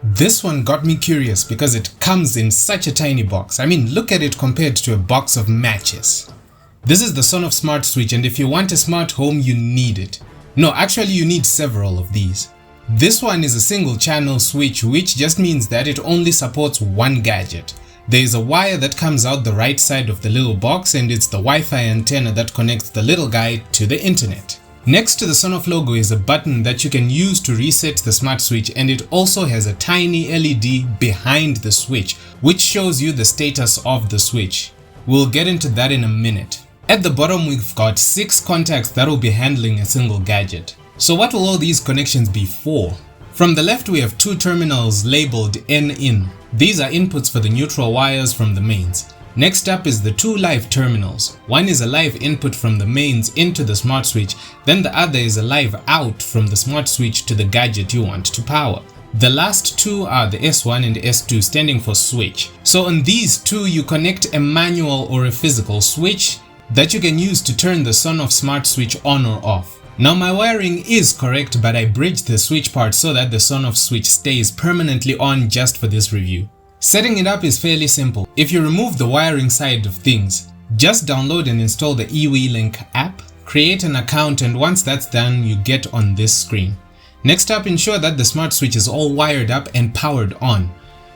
This one got me curious because it comes in such a tiny box. I mean, look at it compared to a box of matches. This is the Sonoff Smart Switch, and if you want a smart home, you need it. No, actually you need several of these. This one is a single channel switch, which just means that it only supports one gadget. There is a wire that comes out the right side of the little box, and it's the Wi-Fi antenna that connects the little guy to the internet. Next to the Sonoff logo is a button that you can use to reset the smart switch, and it also has a tiny LED behind the switch which shows you the status of the switch. We'll get into that in a minute. At the bottom we've got 6 contacts that will be handling a single gadget. So what will all these connections be for? From the left we have 2 terminals labeled N-in. These are inputs for the neutral wires from the mains. Next up is the 2 live terminals. One is a live input from the mains into the smart switch, then the other is a live out from the smart switch to the gadget you want to power. The last 2 are the S1 and S2, standing for switch. So on these 2 you connect a manual or a physical switch that you can use to turn the Sonoff Smart Switch on or off. Now my wiring is correct, but I bridged the switch part so that the Sonoff switch stays permanently on just for this review. Setting it up is fairly simple. If you remove the wiring side of things, just download and install the eWeLink app, create an account, and once that's done you get on this screen. Next up, ensure that the smart switch is all wired up and powered on.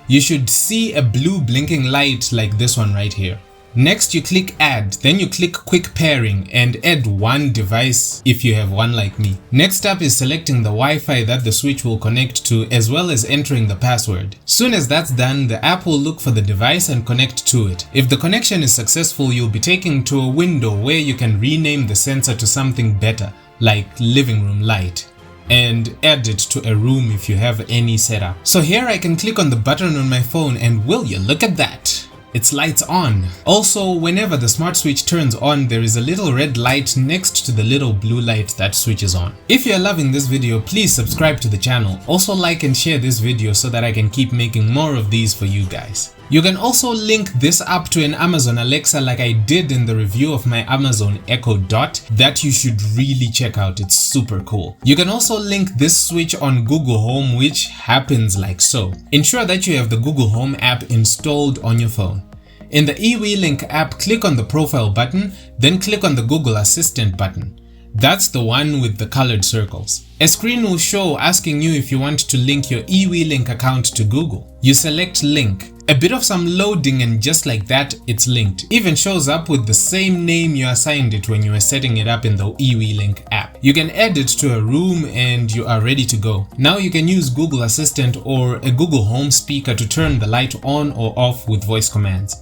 You should see a blue blinking light like this one right here. Next you click add, then you click quick pairing and add one device if you have one like me. Next up is selecting the Wi-Fi that the switch will connect to, as well as entering the password. Soon as that's done, the app will look for the device and connect to it. If the connection is successful, you'll be taken to a window where you can rename the sensor to something better, like living room light, and add it to a room if you have any setup. So here I can click on the button on my phone and will you look at that? It's lights on. Also, whenever the smart switch turns on, there is a little red light next to the little blue light that switches on. If you're loving this video, please subscribe to the channel. Also like and share this video so that I can keep making more of these for you guys. You can also link this up to an Amazon Alexa like I did in the review of my Amazon Echo Dot that you should really check out. It's super cool. You can also link this switch on Google Home, which happens like so. Ensure that you have the Google Home app installed on your phone. In the eWeLink app, click on the profile button, then click on the Google Assistant button. That's the one with the colored circles. A screen will show asking you if you want to link your eWeLink account to Google. You select link. A bit of some loading and just like that, it's linked. Even shows up with the same name you assigned it when you were setting it up in the eWeLink app. You can add it to a room and you are ready to go. Now you can use Google Assistant or a Google Home speaker to turn the light on or off with voice commands.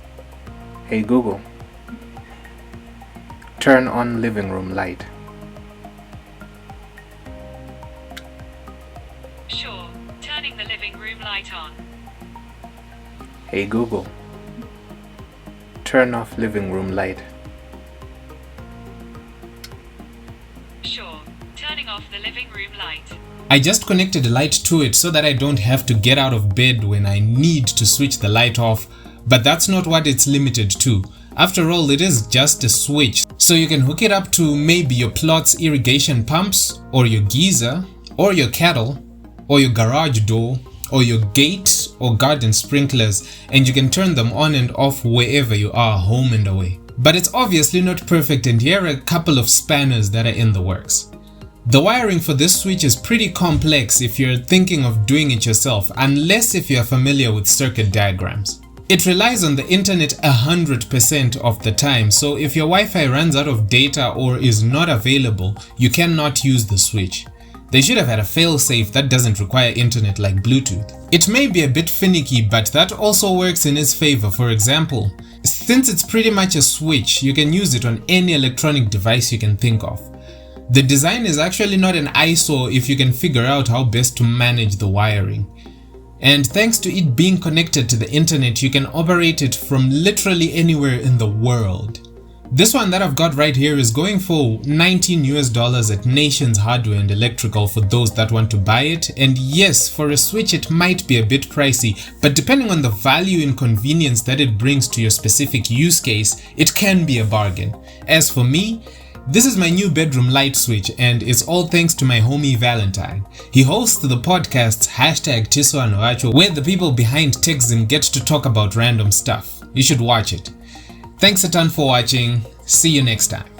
Hey Google, turn on living room light. Sure, turning the living room light on. Hey Google, turn off living room light. Sure, turning off the living room light. I just connected a light to it so that I don't have to get out of bed when I need to switch the light off, but that's not what it's limited to. After all, it is just a switch, so you can hook it up to maybe your plot's irrigation pumps, or your geyser, or your kettle, or your garage door, or your gate or garden sprinklers, and you can turn them on and off wherever you are, home and away. But it's obviously not perfect, and here are a couple of spanners that are in the works. The wiring for this switch is pretty complex if you're thinking of doing it yourself, unless if you're familiar with circuit diagrams. It relies on the internet 100% of the time, so if your Wi-Fi runs out of data or is not available, you cannot use the switch. They should have had a failsafe that doesn't require internet like Bluetooth. It may be a bit finicky, but that also works in its favor. For example, since it's pretty much a switch, you can use it on any electronic device you can think of. The design is actually not an eyesore if you can figure out how best to manage the wiring. And thanks to it being connected to the internet, you can operate it from literally anywhere in the world. This one that I've got right here is going for $19 at Nations Hardware and Electrical for those that want to buy it. And yes, for a switch it might be a bit pricey, but depending on the value and convenience that it brings to your specific use case, it can be a bargain. As for me, This is my new bedroom light switch and it's all thanks to my homie Valentine. He hosts the podcasts #Tisoanoacho where the people behind Techzim get to talk about random stuff. You should watch it. Thanks a ton for watching. See you next time.